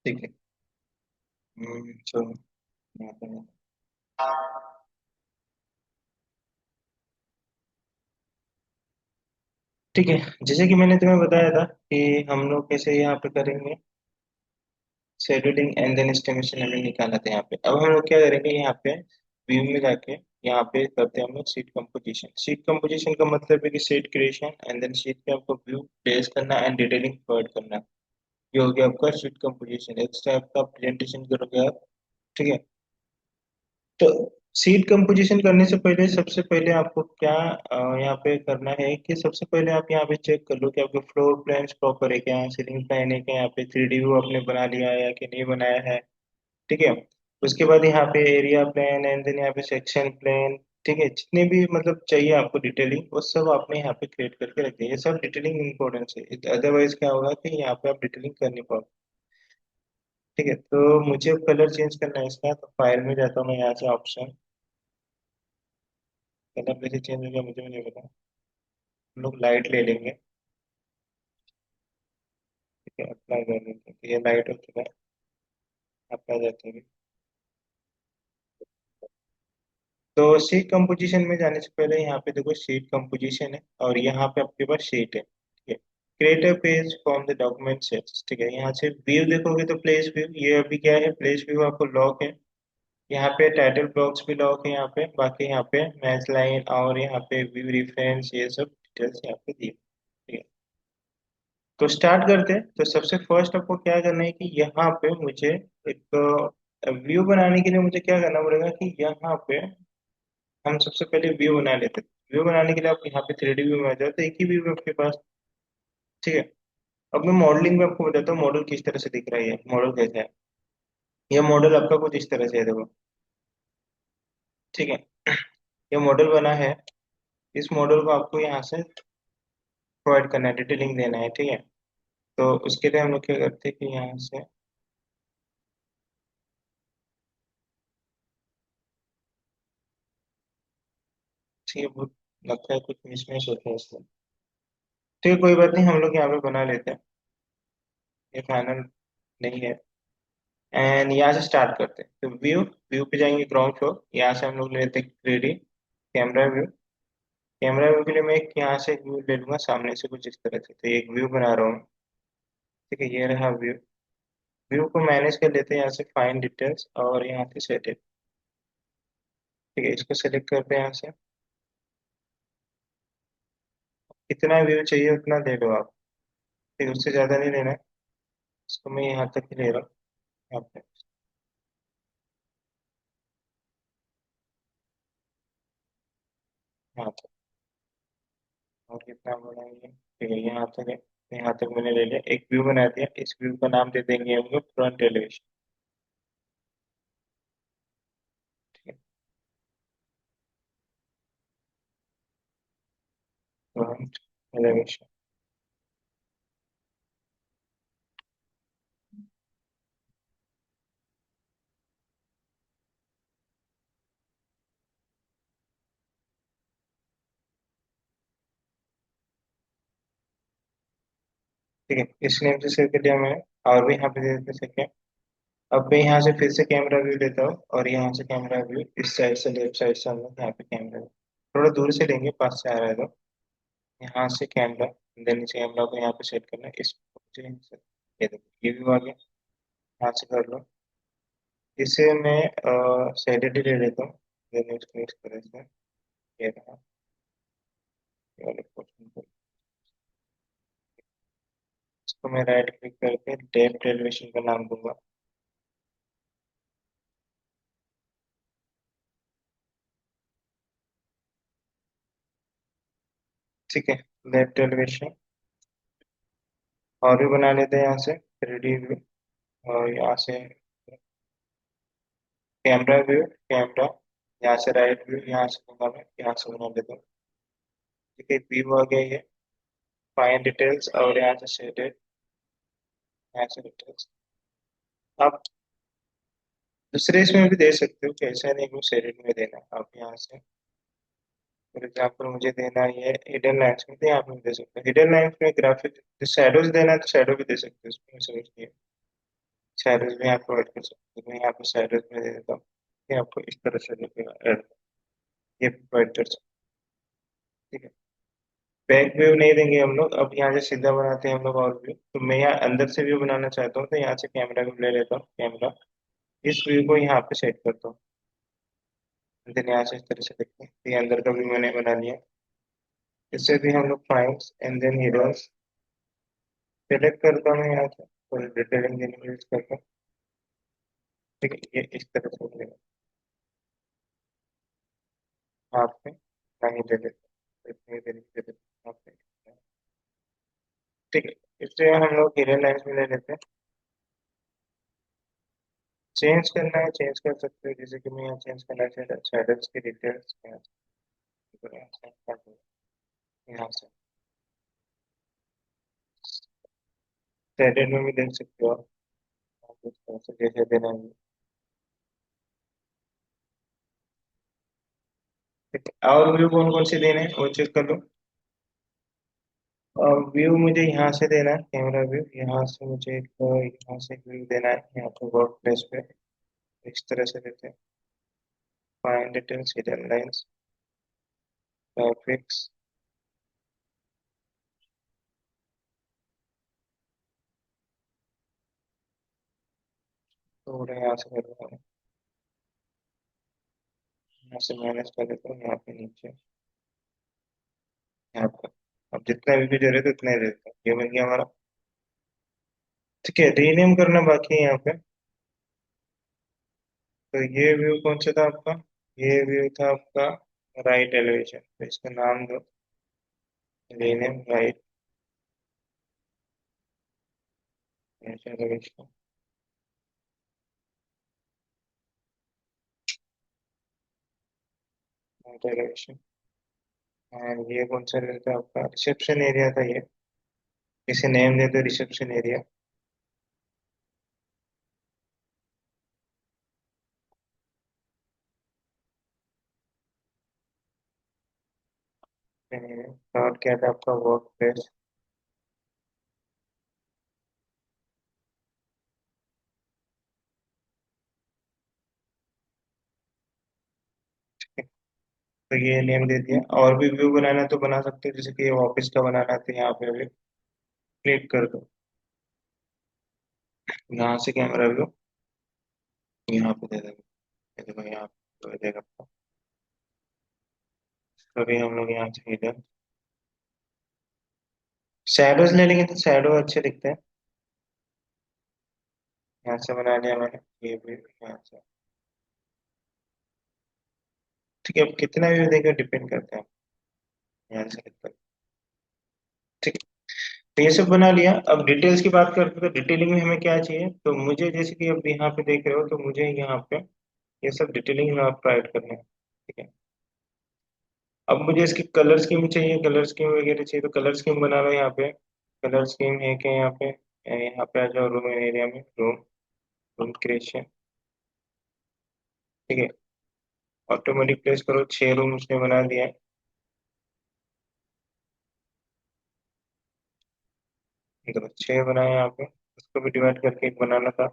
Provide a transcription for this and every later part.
ठीक है। चलो यहाँ पे ठीक है। जैसे कि मैंने तुम्हें बताया था कि हम लोग कैसे यहाँ पे करेंगे शेड्यूलिंग एंड देन एस्टिमेशन हमें निकालना था यहाँ पे। अब हम लोग क्या करेंगे यहाँ पे व्यू में जाके यहाँ पे करते हैं हम लोग सीट कंपोजिशन। सीट कंपोजिशन का मतलब है कि sheet creation and then sheet पे आपको व्यू प्लेस करना एंड डिटेलिंग प्रोवाइड करना। ये हो गया आपका सीट कंपोजिशन, एक टाइप का प्रेजेंटेशन करोगे आप। ठीक है। तो सीट कंपोजिशन करने से पहले सबसे पहले आपको क्या यहाँ पे करना है कि सबसे पहले आप यहाँ पे चेक कर लो कि आपके फ्लोर प्लान्स प्रॉपर है क्या, सीलिंग प्लान है क्या, यहाँ पे 3D व्यू आपने बना लिया है या कि नहीं बनाया है। ठीक है। उसके बाद यहाँ पे एरिया प्लान एंड देन यहाँ पे सेक्शन प्लान। ठीक है, जितने भी मतलब चाहिए आपको डिटेलिंग वो सब आपने यहाँ पे क्रिएट करके रख दिया। ये सब डिटेलिंग इंपॉर्टेंस है, अदरवाइज क्या होगा कि यहाँ पे आप डिटेलिंग कर नहीं पाओगे। ठीक है, तो मुझे कलर चेंज करना है इसका, तो फाइल में जाता हूँ मैं यहाँ से ऑप्शन। कलर कैसे चेंज होगा मुझे भी नहीं पता। हम लोग लाइट ले लेंगे। ठीक है, अप्लाई कर लेंगे, तो ये लाइट हो चुका है। अप्लाई जाते हैं। तो शीट कंपोजिशन में जाने से पहले यहाँ पे देखो शीट कंपोजिशन है और यहाँ पे आपके पास शीट है। ठीक है। Create a page from the document sets. ठीक है, यहाँ से व्यू देखोगे तो प्लेस व्यू, ये अभी क्या है, प्लेस व्यू आपको लॉक है। यहाँ पे टाइटल ब्लॉक्स भी लॉक है यहाँ पे, बाकी यहाँ पे मैच लाइन और यहाँ पे व्यू रेफरेंस ये सब डिटेल्स यहाँ पे दी। ठीक है। तो स्टार्ट करते हैं। तो सबसे फर्स्ट आपको क्या करना है कि यहाँ पे मुझे एक व्यू बनाने के लिए मुझे क्या करना पड़ेगा कि यहाँ पे हम सबसे पहले व्यू बना लेते हैं। व्यू बनाने के लिए आप यहाँ पे 3D व्यू में आ जाओ, तो एक ही व्यू है आपके पास। ठीक है। अब मैं मॉडलिंग में आपको बताता हूँ मॉडल किस तरह से दिख रहा है, मॉडल कैसा है। ये मॉडल आपका कुछ इस तरह से है, देखो। ठीक है। ये मॉडल बना है। इस मॉडल को आपको यहाँ से प्रोवाइड करना है, डिटेलिंग देना है। ठीक है। तो उसके लिए हम लोग क्या करते हैं कि यहाँ से, ठीक है, बहुत लगता है कुछ मिसमैच होता है इसमें। ठीक है, कोई बात नहीं, हम लोग यहाँ पे बना लेते हैं। ये फाइनल नहीं है। एंड यहाँ से स्टार्ट करते हैं। तो व्यू, व्यू पे जाएंगे ग्राउंड फ्लोर, यहाँ से हम लोग लेते हैं 3D camera view. Camera view के लिए मैं एक यहाँ से व्यू ले लूंगा सामने से कुछ इस तरह से, तो एक व्यू बना रहा हूँ। ठीक है, ये रहा व्यू। व्यू को मैनेज कर लेते हैं यहाँ से, फाइन डिटेल्स और यहाँ से सेट। ठीक है, इसको सेलेक्ट करते हैं यहाँ से। कितना व्यू चाहिए उतना ले लो आप। ठीक है, उससे ज़्यादा नहीं लेना है। इसको मैं यहाँ तक ही ले रहा हूँ। यहाँ पे। यहाँ तक। और कितना बड़ा है ये? ठीक है, यहाँ तक है, तो यहाँ तक मैंने ले लिया, एक व्यू बना दिया। इस व्यू का नाम दे देंगे हम लोग फ्रंट एलिवेशन। ठीक है, फ्रंट एलिवेशन। ठीक है, इस नेम से सेव कर दिया मैंने। और भी यहाँ पे दे देते सेकेंड। अब मैं यहाँ से फिर से कैमरा व्यू लेता हूँ और यहाँ से कैमरा व्यू इस साइड से, लेफ्ट साइड से हम लोग यहाँ पे कैमरा व्यू थोड़ा दूर से लेंगे, पास से आ रहा है तो यहाँ से कैमरा, देन इस कैमरा को यहाँ पे सेट करना है। इस ये देखो ये व्यू आ गया। यहाँ से कर लो। इसे मैं सैटरडे ले लेता हूँ। देन इसको इस तरह से, ये रहा, ये वाले portion को। इसको मैं राइट क्लिक करके डेप्थ एलिवेशन का नाम दूंगा। ठीक है, लेफ्ट एलिवेशन। और भी बना लेते हैं यहाँ से 3D व्यू। और यहाँ से कैमरा व्यू, कैमरा, यहाँ से राइट व्यू, यहाँ से दूंगा मैं, यहाँ से बना लेता हूँ। ठीक है, व्यू आ गया ये, फाइन डिटेल्स और यहाँ से शेडेड, यहाँ से डिटेल्स। आप दूसरे इसमें भी दे सकते हो, कैसा नहीं वो शेडेड में देना है। आप यहाँ से फॉर एग्जाम्पल मुझे देना है ये हिडन लाइन्स में, तो यहाँ पे दे सकते हो हिडन लाइन्स में ग्राफिक शैडोज देना है तो शैडो भी दे सकते हो, उसमें समझ नहीं है। शैडोज भी आप प्रोवाइड कर सकते हैं। मैं यहाँ पे शैडोज में दे देता हूँ, ये आपको इस तरह से दिखेगा एड, ये प्रोवाइड कर सकते हैं, ठीक है। बैक व्यू नहीं देंगे हम लोग, अब यहाँ से सीधा बनाते हैं हम लोग और व्यू। तो मैं यहाँ अंदर से व्यू बनाना चाहता हूँ, तो यहाँ से कैमरा व्यू ले लेता हूँ, कैमरा इस व्यू को यहाँ पे सेट करता हूँ। देन यहाँ से इस तरह से देखते हैं, ये अंदर का व्यू मैंने बना लिया। इससे भी हम लोग files and then heroes select करता हूँ यहाँ से, और डिटेलिंग देने के लिए यूज करता हूँ, ठीक है। ये इस तरह से मिलेगा, आप पे नहीं दे देते, इतनी देर दे देते आप पे, ठीक है। इससे हम लोग हिडन लाइन्स में ले लेते हैं। चेंज करना है चेंज कर सकते हैं, जैसे कि मैं यहाँ चेंज करना चाहता हूँ शैडोज की डिटेल्स यहाँ change कर दूँ, यहाँ से शेडेड में भी देख सकते हो आप, कुछ ऐसे जैसे देना है, ठीक है। और व्यू कौन कौन से देने हैं वो चेक कर लो। और व्यू मुझे यहाँ से देना है, कैमरा व्यू यहाँ से मुझे एक, यहाँ से व्यू देना है यहाँ पे वर्क प्लेस पे, इस तरह से देते हैं। Find details hidden lines graphics, थोड़ा यहाँ से कर दूंगा, यहाँ से माइनस कर देता हूँ यहाँ पे नीचे, यहाँ पर। अब जितना भी दे रहे थे उतना ही दे देता हूँ, ये बन गया हमारा, ठीक है। रीनेम करना बाकी है यहाँ पे। तो ये व्यू कौन सा था आपका, ये व्यू था आपका राइट एलिवेशन, तो इसका नाम दो rename right elevation, right elevation. और ये कौन सा रहता है आपका, रिसेप्शन एरिया था ये, इसे नेम दे दो रिसेप्शन एरिया। और क्या था आपका वर्क प्लेस, तो ये नेम दे दिया। और भी व्यू बनाना है तो बना सकते हो, जैसे कि ये ऑफिस का बनाना है तो यहाँ पे भी क्लिक कर दो, यहाँ से कैमरा व्यू यहाँ पे दे देंगे, ये देखो यहाँ पे दे देगा आपको। कभी हम लोग यहाँ से इधर शैडोज ले लेंगे तो शैडो अच्छे दिखते हैं। यहाँ से बना लिया मैंने, ये भी यहाँ से, ठीक है। अब कितना व्यू देगा डिपेंड करता है, यहाँ से कितना, ठीक है। तो ये सब बना लिया। अब डिटेल्स की बात करते हैं, तो डिटेलिंग में हमें क्या चाहिए, तो मुझे जैसे कि अब यहाँ पे देख रहे हो, तो मुझे यहाँ पे ये सब डिटेलिंग में आप प्रोवाइड करना है, ठीक है। अब मुझे इसकी कलर स्कीम चाहिए, कलर स्कीम वगैरह चाहिए, तो कलर स्कीम बना लो यहाँ पे। कलर स्कीम है क्या यहाँ पे, यहाँ पे आ जाओ रूम एरिया में, रूम रूम क्रिएशन, ठीक है। ऑटोमेटिक प्लेस करो, 6 रूम उसने बना दिया है, देखो 6 बनाए यहाँ पे, उसको भी डिवाइड करके एक बनाना था,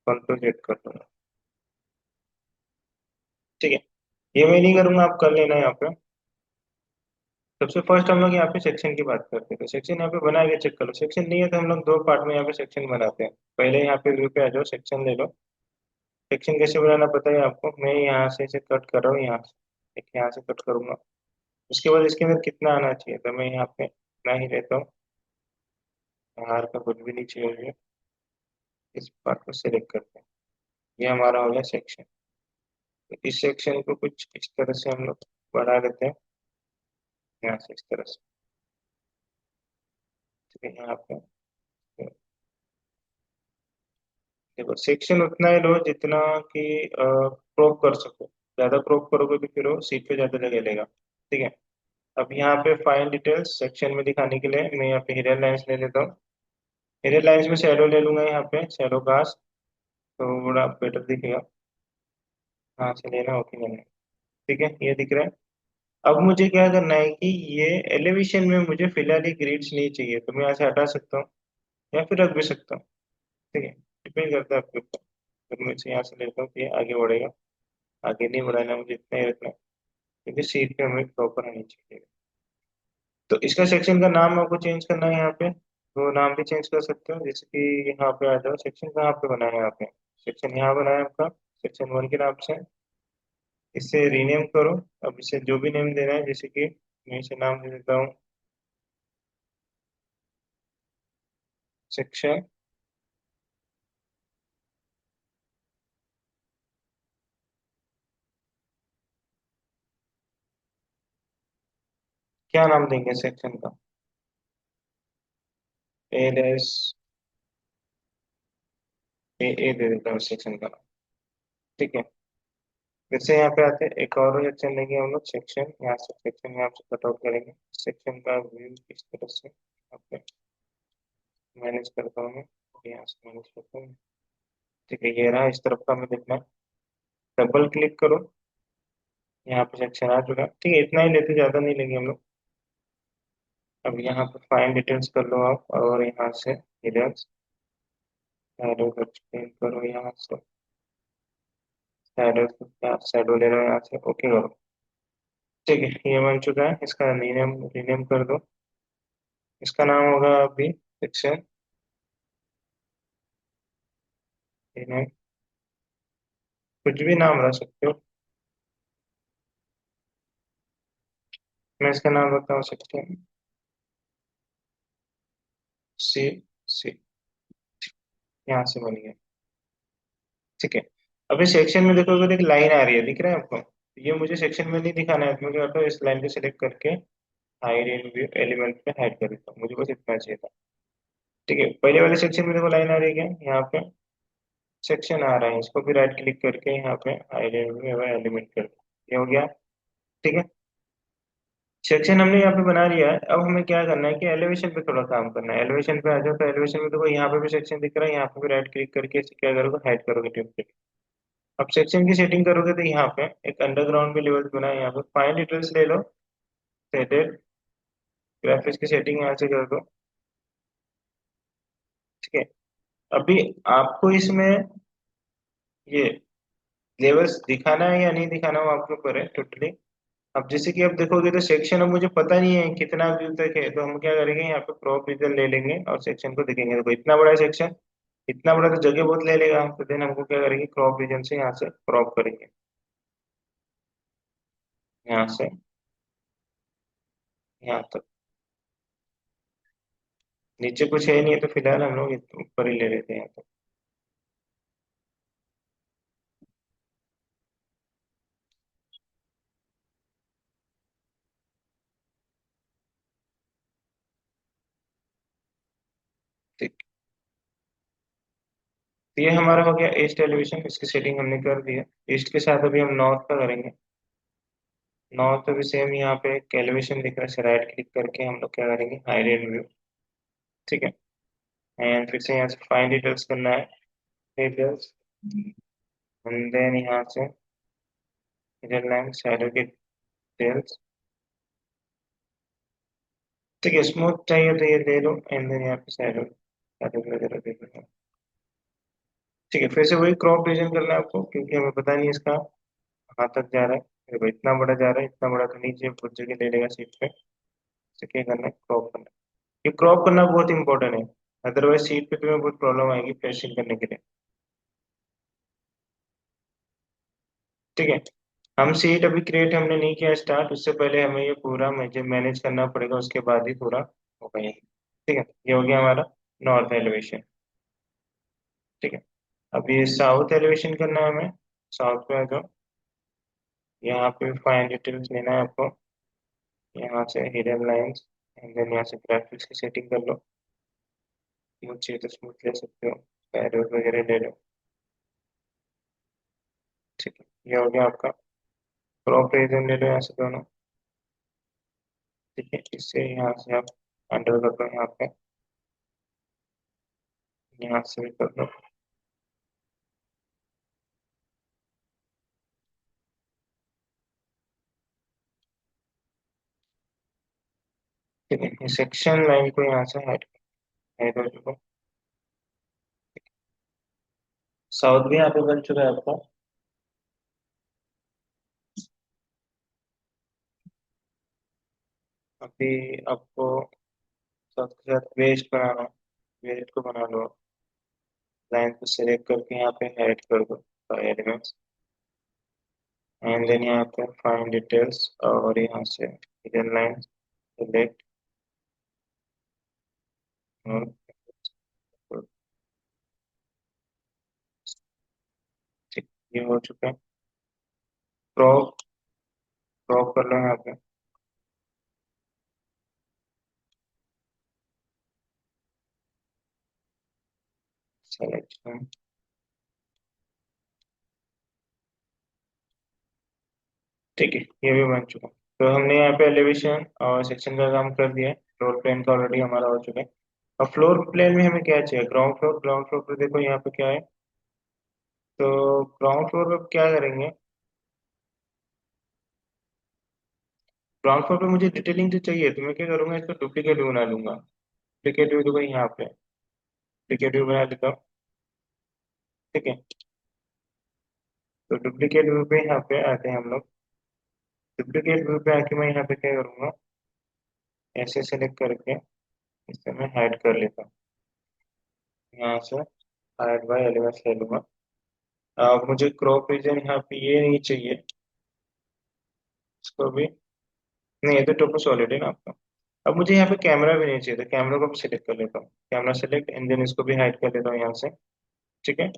कंट्रोल जेड कर दूंगा, ठीक है। ये मैं नहीं करूंगा, आप कर लेना यहाँ पे। सबसे फर्स्ट हम लोग यहाँ पे सेक्शन की बात करते हैं, तो सेक्शन यहाँ पे बना के चेक करो, सेक्शन नहीं है तो हम लोग दो पार्ट में यहाँ पे सेक्शन बनाते हैं। पहले यहाँ पे व्यू पे आ जाओ, सेक्शन ले लो। सेक्शन कैसे बनाना पता है आपको, मैं यहाँ से इसे कट कर रहा हूँ, यहाँ से एक यहाँ से कट करूंगा। उसके बाद इसके अंदर कितना आना चाहिए, तो मैं यहाँ पे इतना ही लेता हूँ, बाहर का कुछ भी नहीं चाहिए मुझे। इस पार्ट को सिलेक्ट करते हैं, ये हमारा हो गया सेक्शन। तो इस सेक्शन को कुछ इस तरह से हम लोग बढ़ा देते हैं, यहाँ से इस तरह से, ठीक है। यहाँ पे देखो सेक्शन उतना ही लो जितना कि क्रॉप कर सको, ज्यादा क्रॉप करोगे तो फिर वो सीट पे ज्यादा जगह लेगा, ठीक है। अब यहाँ पे फाइन डिटेल्स सेक्शन में दिखाने के लिए मैं यहाँ पे हिडन लाइंस ले लेता हूँ। हिडन लाइंस में शैडो ले लूंगा, यहाँ पे शैडो कास्ट थोड़ा बेटर दिखेगा, यहाँ से लेना ओके लेना, ठीक है। ये दिख रहा है। अब मुझे क्या करना है कि ये एलिवेशन में मुझे फिलहाल ये ग्रिड्स नहीं चाहिए, तो मैं यहाँ से हटा सकता हूँ या फिर रख भी सकता हूँ, ठीक है। डिपेंड करता है आपके ऊपर। अगर मैं इसे यहाँ से लेता हूँ तो ये आगे बढ़ेगा, आगे नहीं बढ़ाना, मुझे इतना ही रखना है, क्योंकि सीट पे हमें प्रॉपर आनी चाहिए। तो इसका सेक्शन का नाम आपको चेंज करना है यहाँ पे, तो नाम भी चेंज कर सकते हो, जैसे कि यहाँ पे आ जाओ, सेक्शन कहाँ पे बनाया है आपने, सेक्शन यहाँ बनाया है आपका, सेक्शन 1 के नाम से। इसे रीनेम करो। अब इसे जो भी नेम देना है, जैसे कि मैं इसे नाम दे देता हूँ सेक्शन। क्या नाम देंगे सेक्शन का? ए डैश ए दे देता हूँ सेक्शन का नाम। ठीक है। फिर से यहाँ पे आते हैं, एक और सेक्शन लेंगे हम लोग, सेक्शन यहाँ से, सेक्शन यहाँ से कट आउट करेंगे। सेक्शन का व्यू इस तरह से यहाँ पे मैनेज करता हूँ मैं, यहाँ से मैनेज करता हूँ। ठीक है, ये रहा, इस तरफ का हमें देखना है। डबल क्लिक करो, यहाँ पे सेक्शन आ चुका है। ठीक है, इतना ही लेते, ज्यादा नहीं लेंगे हम लोग। अब यहाँ पे फाइन डिटेल्स कर लो आप, और यहाँ से डिटेल्स शैडो का चेंज करो यहाँ से। शैडो का शैडो ले लो यहाँ से, ओके करो। ठीक है, ये बन चुका है, इसका रीनेम रीनेम कर दो। इसका नाम होगा अभी सेक्शन रीनेम, कुछ भी नाम रख सकते हो। मैं इसका नाम रखता हूँ सेक्शन सी। सी यहाँ से बन गया। ठीक है। अभी सेक्शन में देखो, अगर एक लाइन आ रही है, दिख रहा है आपको? ये मुझे सेक्शन में नहीं दिखाना है, तो मैं क्या करता हूँ, इस लाइन को सिलेक्ट करके हाइड इन व्यू एलिमेंट पे हाइड कर देता हूँ, मुझे बस इतना चाहिए था। ठीक है, पहले वाले सेक्शन में देखो लाइन आ रही है क्या, यहाँ पे सेक्शन आ रहा है, इसको भी राइट क्लिक करके यहाँ पे हाइड इन व्यू एलिमेंट कर दो, ये हो गया। ठीक है, सेक्शन हमने यहाँ पे बना लिया है। अब हमें क्या करना है कि एलिवेशन पे थोड़ा काम करना है। एलिवेशन पे आ जाओ, तो एलिवेशन में देखो यहाँ पे भी सेक्शन दिख रहा है, यहाँ पे भी राइट क्लिक करके इसे क्या करोगे, हाइड करोगे टेम्पलेट। अब सेक्शन की सेटिंग करोगे तो यहाँ पे एक अंडरग्राउंड भी लेवल बना है, यहाँ पे फाइन डिटेल्स ले लो, सेटेड ग्राफिक्स की सेटिंग यहाँ से कर दो। ठीक है, अभी आपको इसमें ये लेवल्स दिखाना है या नहीं दिखाना, वो आपके ऊपर है टोटली। अब जैसे कि आप देखोगे तो सेक्शन, अब मुझे पता नहीं है कितना व्यू तक है, तो हम क्या करेंगे, यहाँ पे क्रॉप रीजन ले लेंगे और सेक्शन को देखेंगे। देखो इतना बड़ा सेक्शन, इतना बड़ा तो जगह बहुत ले लेगा, तो देन हमको क्या करेंगे, क्रॉप रीजन से यहाँ से क्रॉप करेंगे, यहाँ से यहाँ तक। नीचे कुछ है नहीं, तो फिलहाल हम लोग ऊपर ही ले लेते हैं यहाँ तक। ठीक, तो ये हमारा हो गया ईस्ट एलिवेशन, इसकी सेटिंग हमने कर दी है। ईस्ट के साथ अभी हम नॉर्थ का करेंगे। नॉर्थ भी सेम, यहाँ पे एक एलिवेशन दिख रहा है, राइट क्लिक करके हम लोग क्या करेंगे, हाईलाइट व्यू। ठीक है, एंड फिर से यहाँ से फाइन डिटेल्स करना है, डिटेल्स, एंड देन यहाँ से मिडल लाइन शैडो के डिटेल्स। ठीक है, स्मूथ चाहिए तो ये ले लो, एंड देन यहाँ पे शैडो शैडो वगैरह दे दो। ठीक है, फिर से वही क्रॉप रीजन करना है आपको, क्योंकि हमें पता नहीं इसका कहाँ तक जा रहा है। देखो इतना बड़ा जा रहा है, इतना बड़ा तो नीचे कुछ जगह ले लेगा सीट पे। इसे क्या करना है, क्रॉप करना है। ये क्रॉप करना बहुत इंपॉर्टेंट है, अदरवाइज सीट पे तुम्हें बहुत प्रॉब्लम आएगी प्रेसिंग करने के लिए। ठीक है, हम सीट अभी क्रिएट हमने नहीं किया स्टार्ट, उससे पहले हमें ये पूरा मुझे मैनेज करना पड़ेगा, उसके बाद ही पूरा होगा ये। ठीक है, ये हो गया हमारा नॉर्थ एलिवेशन। ठीक है, अब ये साउथ एलिवेशन करना है हमें। साउथ पे आ जाओ, यहाँ पे फाइन डिटेल्स लेना है आपको, यहाँ से हिडन लाइंस, एंड देन यहाँ से ग्राफिक्स की सेटिंग कर लो। मुझे तो स्मूथ ले सकते हो, एरोज वगैरह ले लो। ठीक है, ये हो गया आपका। क्रॉप रीजन ले लो यहाँ से दोनों। ठीक है, इससे यहाँ से आप अंडर कर दो, यहाँ पे यहाँ से भी कर दो। ठीक है, ये सेक्शन लाइन को यहाँ से हाइड हाइड हो चुका। साउथ भी यहाँ पे बन चुका है आपका। अभी आपको साउथ के साथ वेस्ट बनाना है। वेस्ट को बना लो। लाइन को सिलेक्ट करके यहाँ पे ऐड कर दो एलिमेंट्स। एंड देन यहाँ पे फाइंड डिटेल्स और यहाँ से हिडन लाइन सिलेक्ट और ठीक, ये हो चुका है। क्रॉप क्रॉप कर लो यहाँ पे। सिलेक्शन। ठीक है, ये भी बन चुका है। तो हमने यहाँ पे एलिवेशन और सेक्शन का काम कर दिया है। फ्लोर प्लान का ऑलरेडी हमारा हो चुका है। अब फ्लोर प्लान में हमें क्या चाहिए? ग्राउंड फ्लोर पे देखो यहाँ पे क्या है। तो ग्राउंड फ्लोर पे क्या करेंगे? ग्राउंड फ्लोर पे मुझे डिटेलिंग तो चाहिए, तो मैं क्या करूंगा, इसका डुप्लीकेट व्यू बना लूंगा। डुप्लीकेट व्यू देखो यहाँ पे। डुप्लीकेट व्यू बना देता हूँ। ठीक है। तो डुप्लीकेट व्यू पे यहाँ पे आते हैं हम लोग। डुप्लीकेट व्यू पे आके मैं यहाँ पे क्या करूंगा, ऐसे सेलेक्ट करके इसे मैं हाइड कर लेता हूँ। यहाँ से हाइड बाय एलिमेंट्स ले लूंगा। अब मुझे क्रॉप रीजन यहाँ पे ये नहीं चाहिए। इसको भी नहीं, ये तो टोपो सॉलिड है ना आपका। अब मुझे यहाँ पे कैमरा भी नहीं चाहिए, तो कैमरा को भी सिलेक्ट कर लेता हूँ। कैमरा सेलेक्ट एंड देन इसको भी हाइड कर लेता हूँ यहाँ से। ठीक है।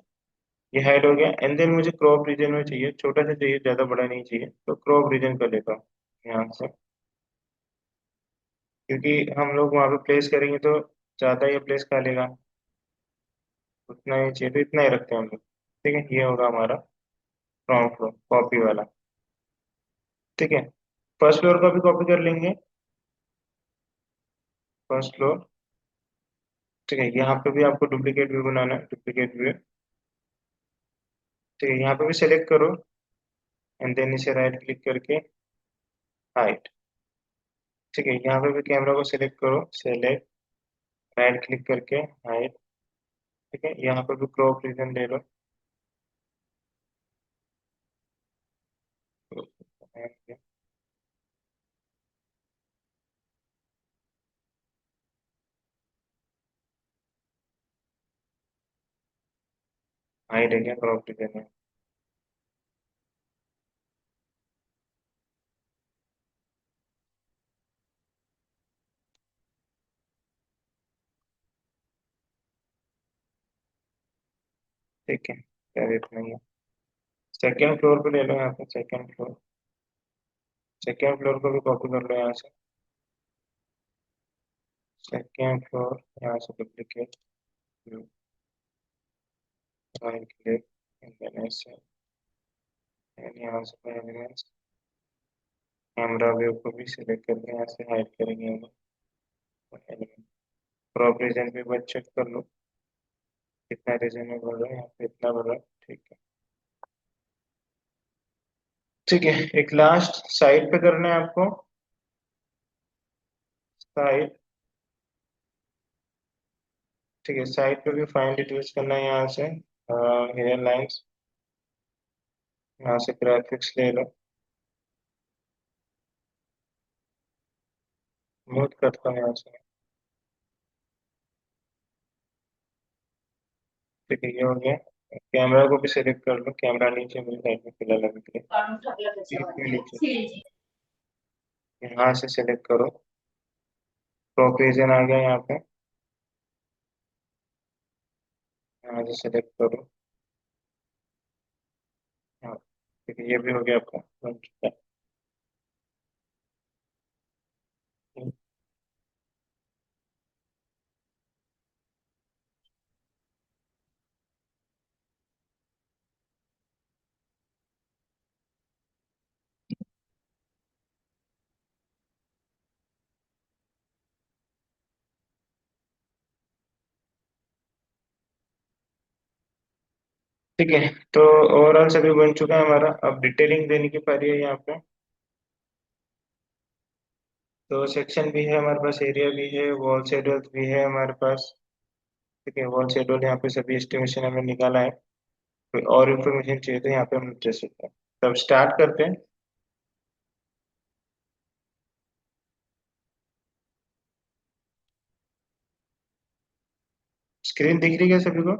ये हाइड हो गया एंड देन मुझे क्रॉप रीजन में चाहिए, छोटा सा चाहिए, ज्यादा बड़ा नहीं चाहिए, तो क्रॉप रीजन कर लेता हूँ यहाँ से। क्योंकि हम लोग वहाँ पे प्लेस करेंगे तो ज्यादा ये प्लेस खा लेगा। उतना ही चाहिए, तो इतना ही रखते हैं हम लोग। ठीक है, ये होगा हमारा ग्राउंड फ्लोर कॉपी वाला। ठीक है। फर्स्ट फ्लोर का भी कॉपी कर लेंगे। First floor. ठीक है, यहाँ पे भी आपको डुप्लीकेट व्यू बनाना है, डुप्लीकेट व्यू। ठीक है, यहाँ पे भी सेलेक्ट करो एंड देन इसे राइट क्लिक करके हाइट। ठीक है, यहाँ पे भी कैमरा को सिलेक्ट करो, सेलेक्ट, राइट क्लिक करके हाइट। ठीक है, यहाँ पे भी क्रॉप रीजन ले लो। हाइट है क्या? क्रॉप रीजन है। ठीक है, क्या इतना ही है। सेकेंड फ्लोर पे ले लो, यहाँ पे सेकेंड फ्लोर। सेकेंड फ्लोर को भी कॉपी कर लो यहाँ से। सेकेंड फ्लोर, यहाँ से duplicate, right click and then ऐसे एंड यहाँ से एलिमेंट्स, कैमरा व्यू को भी सिलेक्ट करके यहाँ से हाइड करेंगे हम लोग। क्रॉप रीजन भी बस चेक कर लो कितना रीजन में बढ़ रहा है, यहाँ पे इतना बढ़ रहा है। ठीक है। ठीक है, एक लास्ट साइड पे करना है आपको। साइड। ठीक है, साइड पे भी फाइन डिटेल्स करना है यहाँ से। हेयर लाइंस, यहाँ से ग्राफिक्स ले लो। मूव करता हूँ यहाँ से। ठीक है, ये हो गया। कैमरा को भी सिलेक्ट कर लो, कैमरा नीचे मुझे साइड में फिलहाल अभी के लिए इसमें नीचे। यहाँ से सिलेक्ट करो। क्रॉप रीजन आ गया यहाँ पे। यहाँ से सिलेक्ट करो। हाँ, ठीक है, ये भी हो गया आपका बन चुका है। ठीक है, तो ओवरऑल सभी बन चुका है हमारा। अब डिटेलिंग देने की पारी है यहाँ पे। तो सेक्शन भी है हमारे पास, एरिया भी है, वॉल शेडोल्स भी है हमारे पास। ठीक है, वॉल शेडोल यहाँ पे सभी एस्टिमेशन हमने निकाला है। कोई और इन्फॉर्मेशन चाहिए तो यहाँ पे हम दे सकते हैं। तो अब स्टार्ट करते हैं। स्क्रीन दिख रही है सभी को?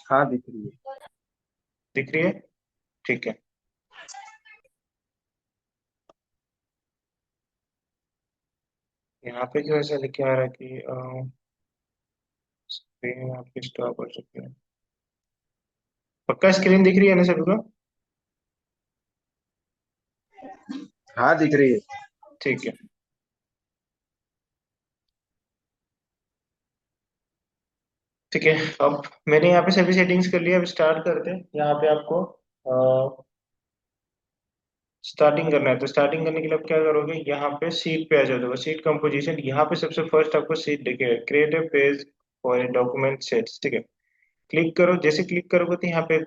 हाँ दिख रही है। दिख रही है, ठीक है। यहाँ पे क्यों ऐसा लिखा आ रहा है कि स्क्रीन आपकी स्टॉप हो चुकी है? पक्का स्क्रीन दिख रही है ना सभी को? हाँ दिख रही है। ठीक है। ठीक है, अब मैंने यहाँ पे सभी सेटिंग्स कर लिया। अब स्टार्ट करते हैं। यहाँ पे आपको स्टार्टिंग करना है। तो स्टार्टिंग करने के लिए आप क्या करोगे, यहाँ पे सीट पे आ जाओगे। सीट कंपोजिशन, यहाँ पे सबसे फर्स्ट आपको सीट दिखेगा, create a page for a document sets, ठीक है। क्लिक करो। जैसे क्लिक करोगे तो यहाँ पे एक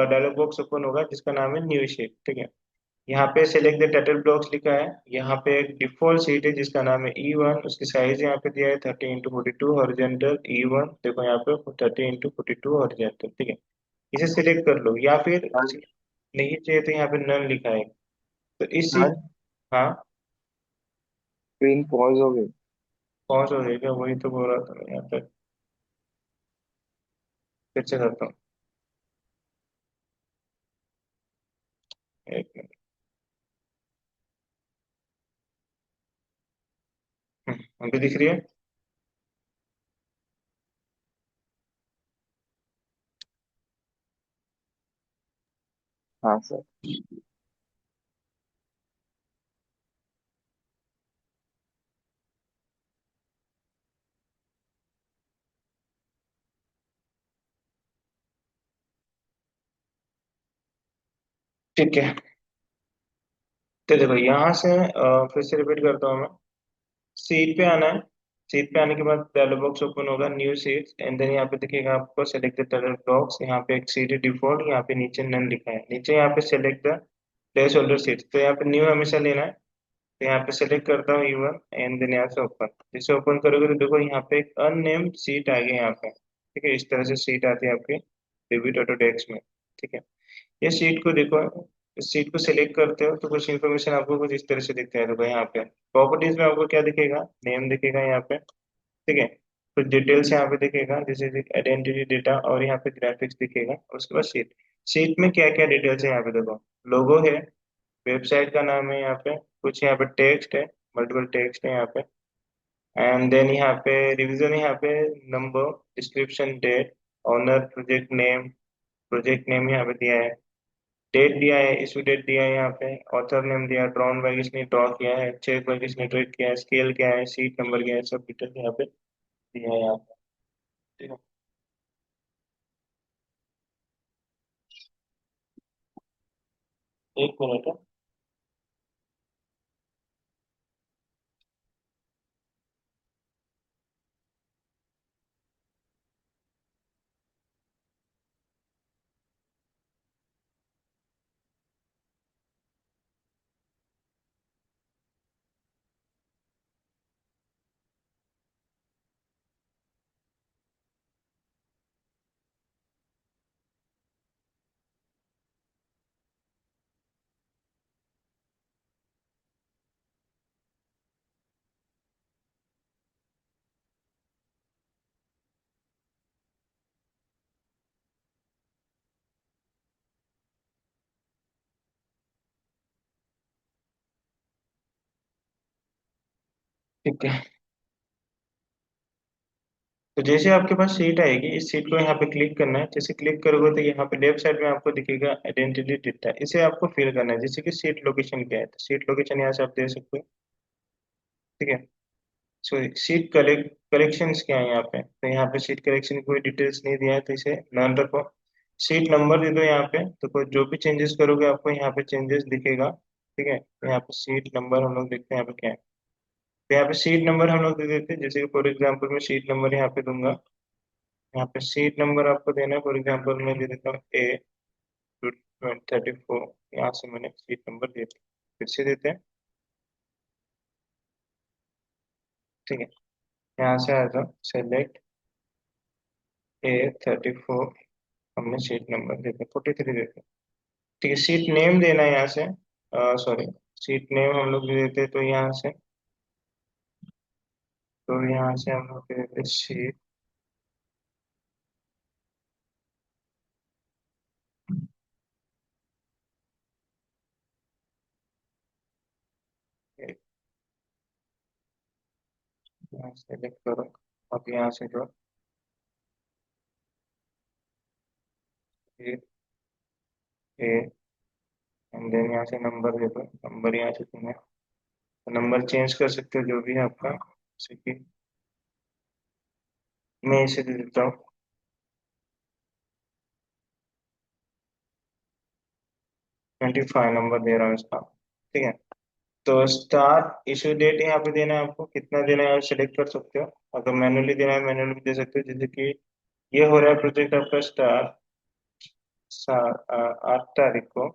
डायलॉग बॉक्स ओपन होगा जिसका नाम है न्यू शीट, ठीक है। यहाँ पे सेलेक्ट द टाइटल ब्लॉक्स लिखा है। यहाँ पे एक डिफॉल्ट सीट है जिसका नाम है E1। उसकी साइज यहाँ पे दिया है 30x42 हॉरिजॉन्टल। E1 देखो यहाँ पे 30x42 हॉरिजॉन्टल, ठीक है। इसे सिलेक्ट कर लो, या फिर हाँ नहीं चाहिए तो यहाँ पे नन लिखा है। तो इस हाँ, सीट, हाँ, स्क्रीन पॉज हो गई। पहुंच हो जाएगा, वही तो बोल रहा था मैं। यहाँ पे फिर से करता हूँ, एक मिनट। अभी दिख रही है? हाँ सर। ठीक है। तो देखो यहाँ से फिर से रिपीट करता हूँ मैं। सीट पे आना है। सीट पे आने के बाद डायलॉग बॉक्स ओपन होगा, न्यू सीट, एंड देन यहाँ पे दिखेगा आपको सेलेक्ट द टाइटल बॉक्स। यहाँ पे एक सीट है डिफॉल्ट, यहाँ पे नीचे नन लिखा है। नीचे यहाँ पे select the place holder seat, तो यहाँ पे न्यू हमेशा लेना है। तो यहाँ पे सेलेक्ट करता हूँ E1, एंड देन यहाँ से ओपन। जैसे ओपन करोगे तो देखो यहाँ पे एक अननेम्ड सीट आ गई यहाँ पे, ठीक है। इस तरह से सीट आती है आपकी डेबिट ऑटो डेस्क में, ठीक है। ये सीट को देखो, इस सीट को सिलेक्ट करते हो तो कुछ इन्फॉर्मेशन आपको कुछ इस तरह से दिखता है। देखो यहाँ पे प्रॉपर्टीज में आपको क्या दिखेगा, नेम दिखेगा यहाँ पे, ठीक है। कुछ डिटेल्स यहाँ पे दिखेगा जैसे आइडेंटिटी डेटा, और यहाँ पे ग्राफिक्स दिखेगा। उसके बाद सीट, सीट में क्या क्या डिटेल्स है यहाँ पे देखो। लोगो है, वेबसाइट का नाम है यहाँ पे, कुछ यहाँ पे टेक्स्ट है, मल्टीपल टेक्स्ट है यहाँ पे, एंड देन यहाँ पे रिवीजन, यहाँ पे number, description, date, owner, project name यहाँ पे दिया है, डेट दिया है, इशू डेट दिया है यहाँ पे, ऑथर नेम दिया है, ड्रॉन बाय किसने ड्रॉ किया है, चेक बाय किसने ट्रेड किया है, स्केल क्या है, सीट नंबर क्या है, सब डिटेल यहाँ पे दिया है यहाँ पे, ठीक है। एक मिनट है। ठीक है। तो जैसे आपके पास सीट आएगी, इस सीट को यहाँ पे क्लिक करना है। जैसे क्लिक करोगे तो यहाँ पे लेफ्ट साइड में आपको दिखेगा आइडेंटिटी डेटा, इसे आपको फिल करना है। जैसे कि सीट लोकेशन क्या है, तो सीट लोकेशन यहाँ से आप दे सकते हो, ठीक है। सो सीट कलेक्शंस क्या है यहाँ पे, तो यहाँ पे सीट कलेक्शन की कोई डिटेल्स नहीं दिया है, तो इसे नॉन रखो। सीट नंबर दे दो यहाँ पे, तो कोई जो भी चेंजेस करोगे आपको यहाँ पे चेंजेस दिखेगा, ठीक है। तो यहाँ पे सीट नंबर हम लोग देखते हैं यहाँ पे क्या है। तो यहाँ पे सीट नंबर हम लोग दे देते हैं। जैसे कि फॉर एग्जाम्पल मैं सीट नंबर यहाँ पे दूंगा। यहाँ पे सीट नंबर आपको देना है, फॉर एग्जाम्पल मैं दे देता हूँ A 34। यहाँ से मैंने सीट नंबर दे दिया। फिर से देते हैं, ठीक है। यहाँ से आ जाओ, सेलेक्ट A34, हमने सीट नंबर देते 43 देते। ठीक है, सीट नेम देना है यहाँ से, सॉरी, सीट नेम हम लोग दे देते तो यहाँ से, हम लोग दे देते सीट। यहाँ सेलेक्ट करो, अब यहाँ से जो ए, ए, एंड देन यहाँ से नंबर दे दो, नंबर यहाँ से तुम्हें, नंबर चेंज कर सकते हो जो भी है आपका, जैसे कि मैं इसे दे देता हूँ 25 नंबर दे रहा हूँ इसका। ठीक है, तो स्टार्ट इशू डेट यहाँ पे देना है आपको, कितना देना है सिलेक्ट कर सकते हो। अगर मैनुअली देना है मैनुअली भी दे सकते हो, जैसे कि ये हो रहा है प्रोजेक्ट आपका स्टार्ट 8 तारीख को।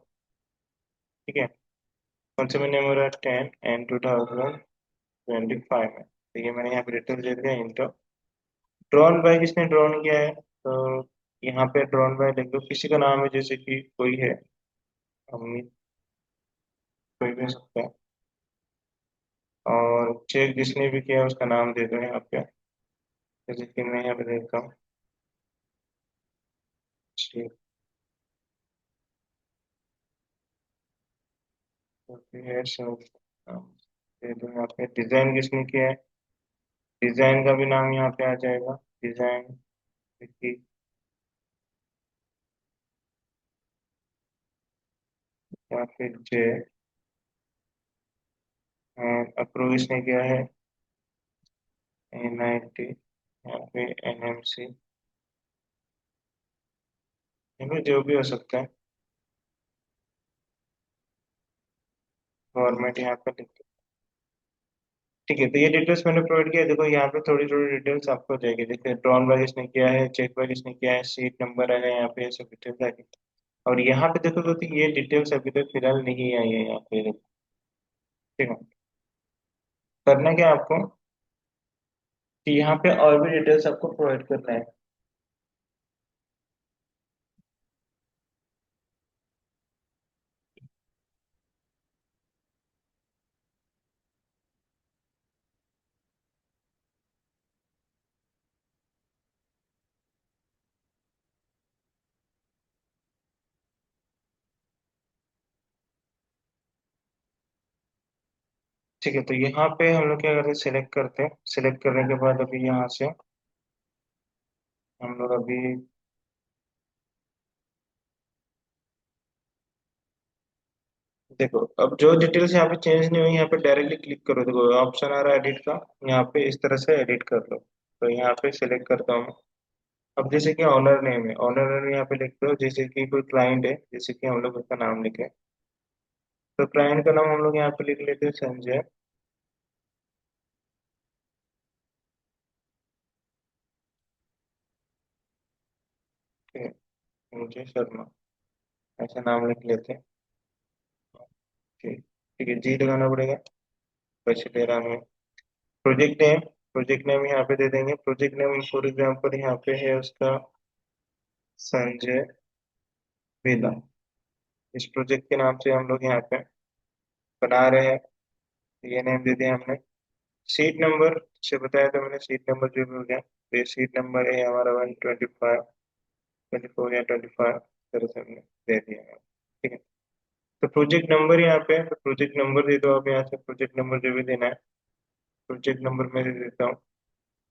ठीक है, कौन से महीने में हो रहा है, 10 and 2025 में। तो ये मैंने यहाँ पे डिटेल दे दिया इंटर। ड्रॉन बाय किसने ड्रॉन किया है, तो यहाँ पे ड्रॉन बाय लिख दो, किसी का नाम है जैसे कि कोई है, अमित, कोई भी हो सकता है। और चेक जिसने भी किया है उसका नाम दे दो यहाँ पे, जैसे कि मैं यहाँ पे देता हूँ चेक, तो फिर है सब नाम दे दो यहाँ पे। डिजाइन किसने किया है, डिजाइन का भी नाम यहाँ पे आ जाएगा, डिजाइन की, या फिर जे, अप्रूव इसने किया है NIT, यहाँ पे NMC, इनमें जो भी हो सकता है, गवर्नमेंट यहाँ पे लिख दो। ठीक है, तो ये डिटेल्स मैंने प्रोवाइड किया है। देखो यहाँ पे थोड़ी थोड़ी डिटेल्स आपको हो जाएगी, देखिए ड्रॉन बाय किसने किया है, चेक बाय किसने किया है, सीट नंबर है यहाँ पे, ये सब डिटेल्स आ गई। और यहाँ पे देखो तो ये डिटेल्स अभी तक फिलहाल नहीं आई है यहाँ पे, देखो। ठीक है, करना क्या है आपको कि यहाँ पे और भी डिटेल्स आपको प्रोवाइड करना है। ठीक है, तो यहाँ पे हम लोग क्या करते हैं, सिलेक्ट करते हैं, सिलेक्ट करने के बाद अभी यहाँ से हम लोग अभी, देखो अब जो डिटेल्स यहाँ पे चेंज नहीं हुई, यहाँ पे डायरेक्टली क्लिक करो, देखो ऑप्शन आ रहा है एडिट का, यहाँ पे इस तरह से एडिट कर लो। तो यहाँ पे सिलेक्ट करता हूँ। अब जैसे कि ऑनर नेम है, ऑनर नेम यहाँ पे लिखते हो, जैसे कि कोई क्लाइंट है, जैसे कि हम लोग उसका नाम लिखे, तो क्लाइंट का नाम हम लोग यहाँ पे लिख लेते हैं संजय। ठीक है, संजय शर्मा, ऐसा नाम लिख लेते हैं। ठीक, ठीक है, जी लगाना पड़ेगा, वैसे दे रहा हूँ। प्रोजेक्ट नेम, प्रोजेक्ट नेम यहाँ पे दे देंगे, प्रोजेक्ट नेम फॉर एग्जाम्पल यहाँ पे है उसका संजय वेदा, इस प्रोजेक्ट के नाम से हम लोग यहाँ पे बना रहे हैं, ये नेम दे दिया हमने। सीट नंबर से बताया था मैंने, सीट नंबर जो भी हो गया, तो ये सीट नंबर है हमारा 125, 24 या 25, तरह से हमने दे दिया है। ठीक है, तो प्रोजेक्ट नंबर यहाँ पे है, तो प्रोजेक्ट नंबर दे दो, आप यहाँ से प्रोजेक्ट नंबर जो भी देना है, प्रोजेक्ट नंबर मैं दे देता हूँ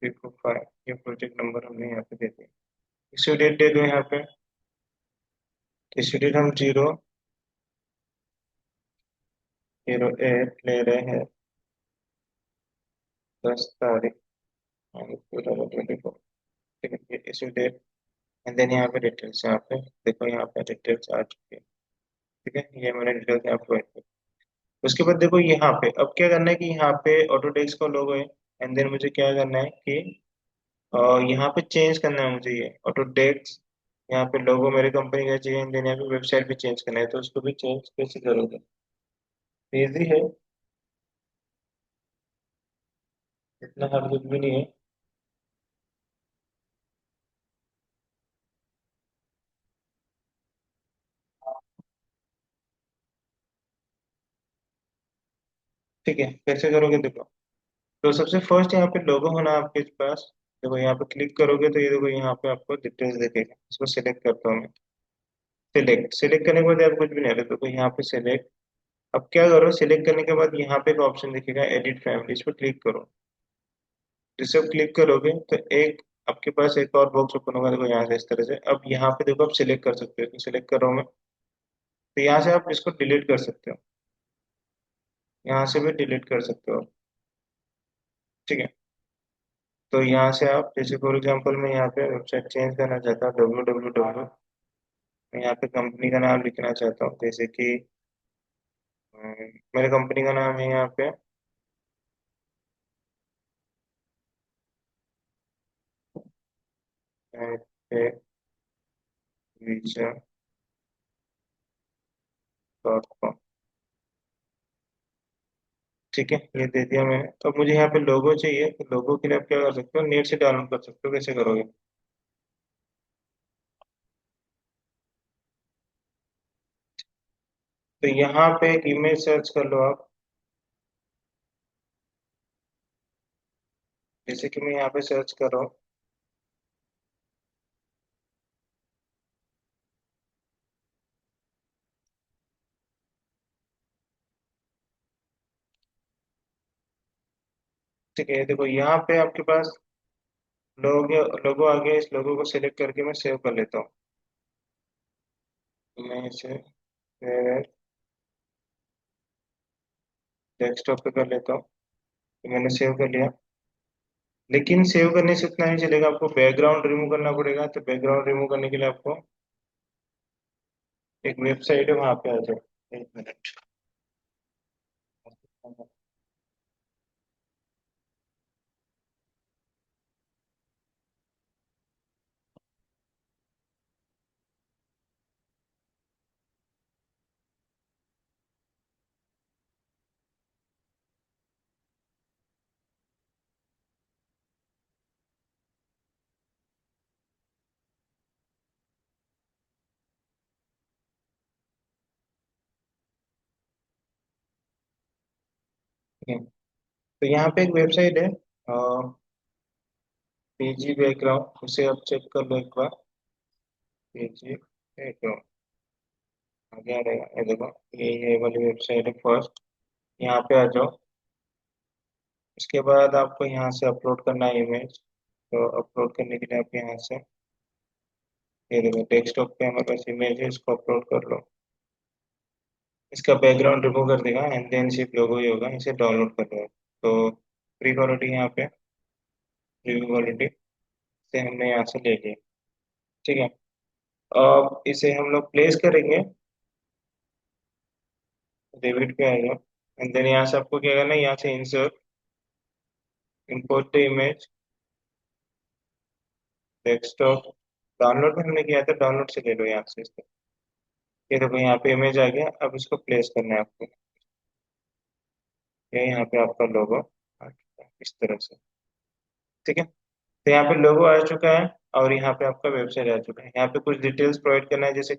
345, ये प्रोजेक्ट नंबर हमने यहाँ पे दे दिया। इश्यू डेट दे दो यहाँ पे, इश्यू डेट हम 008 ले रहे हैं, 10 तारीख 2024। ठीक है, ये इश्यू डेट, एंड देन यहाँ पे डिटेल्स, यहाँ पे देखो यहाँ पे डिटेल्स आ चुकी है। ठीक है, ये मैंने डिटेल्स यहाँ प्रोवाइड की। उसके बाद देखो यहाँ पे अब क्या करना है कि यहाँ पे ऑटोडेस्क का लोगो है, एंड देन मुझे क्या करना है कि यहाँ पे चेंज करना है मुझे, ये ऑटोडेस्क, यहाँ पे लोगो मेरे कंपनी का चाहिए, एंड देन यहाँ पे वेबसाइट भी चेंज करना है, तो उसको भी चेंज कैसे करोगे, इजी है, इतना हार्ड कुछ भी नहीं है। ठीक है, कैसे करोगे देखो। तो सबसे फर्स्ट यहाँ पे लोगो होना आपके पास। देखो यहाँ पे क्लिक करोगे तो ये देखो यहाँ पे आपको डिटेल्स दिखेगा, इसको सिलेक्ट करता हूँ मैं। सिलेक्ट सिलेक्ट करने के बाद आप कुछ भी नहीं रहता, देखो यहाँ पे सिलेक्ट। अब क्या करो, सिलेक्ट करने के बाद यहाँ पे एक ऑप्शन दिखेगा एडिट फैमिली, इस पर क्लिक करो। जिसे आप क्लिक करोगे तो एक आपके पास एक और बॉक्स ओपन होगा, देखो यहाँ से इस तरह से। अब यहाँ पे देखो आप सिलेक्ट कर सकते हो, तो सिलेक्ट कर रहा हूँ मैं। तो यहाँ से आप इसको डिलीट कर सकते हो, यहाँ से भी डिलीट कर सकते हो। ठीक है। तो यहाँ से आप जैसे फॉर एग्जांपल मैं यहाँ पे वेबसाइट चेंज करना चाहता हूँ, www। मैं यहाँ पे कंपनी का नाम लिखना चाहता हूँ, जैसे कि मेरे कंपनी का नाम है यहाँ पे vision.com। ठीक है, ये दे दिया मैंने। तो अब मुझे यहाँ पे लोगो चाहिए, तो लोगो के लिए आप क्या कर सकते हो, नेट से डाउनलोड कर सकते हो। कैसे करोगे, तो यहाँ पे एक इमेज सर्च कर लो आप। जैसे कि मैं यहाँ पे सर्च कर रहा हूँ। ठीक है, देखो यहाँ पे आपके पास लोगो लोगो आ गया। इस लोगो को सिलेक्ट करके मैं सेव कर लेता हूँ। मैं इसे डेस्कटॉप पे कर लेता हूँ। तो मैंने सेव कर लिया। लेकिन सेव करने से उतना नहीं चलेगा, आपको बैकग्राउंड रिमूव करना पड़ेगा। तो बैकग्राउंड रिमूव करने के लिए आपको एक वेबसाइट है, वहां पे आ जाओ। एक मिनट। तो यहाँ पे एक वेबसाइट है, पीजी बैकग्राउंड, उसे आप चेक कर लो एक बार। पीजी बैकग्राउंड आगे आ रहेगा, ये देखो। ये वाली वेबसाइट है फर्स्ट। यहाँ पे आ जाओ। इसके बाद आपको यहाँ से अपलोड करना है इमेज। तो अपलोड करने के लिए आप यहाँ से, ये देखो डेस्कटॉप पे हमारे पास इमेज है, इसको अपलोड कर लो। इसका बैकग्राउंड रिमूव कर देगा, एंड देन सिर्फ लोगो ही होगा। इसे डाउनलोड कर लो। तो फ्री क्वालिटी यहाँ पे, रिव्यू क्वालिटी से हमने यहाँ से ले लिया। ठीक है। अब इसे हम लोग प्लेस करेंगे। डेबिट पे आएगा, एंड देन यहाँ से आपको क्या करना है, यहाँ से insert, import the image, desktop. Download में हमने किया था, डाउनलोड से ले लो यहाँ से इसको। ये देखो यहाँ पे इमेज आ गया। अब इसको प्लेस करना है आपको। ये यहाँ पे आपका लोगो आ चुका है इस तरह से। ठीक है। तो यहाँ पे लोगो आ चुका है, और यहाँ पे आपका वेबसाइट आ चुका है। यहाँ पे कुछ डिटेल्स प्रोवाइड करना है, जैसे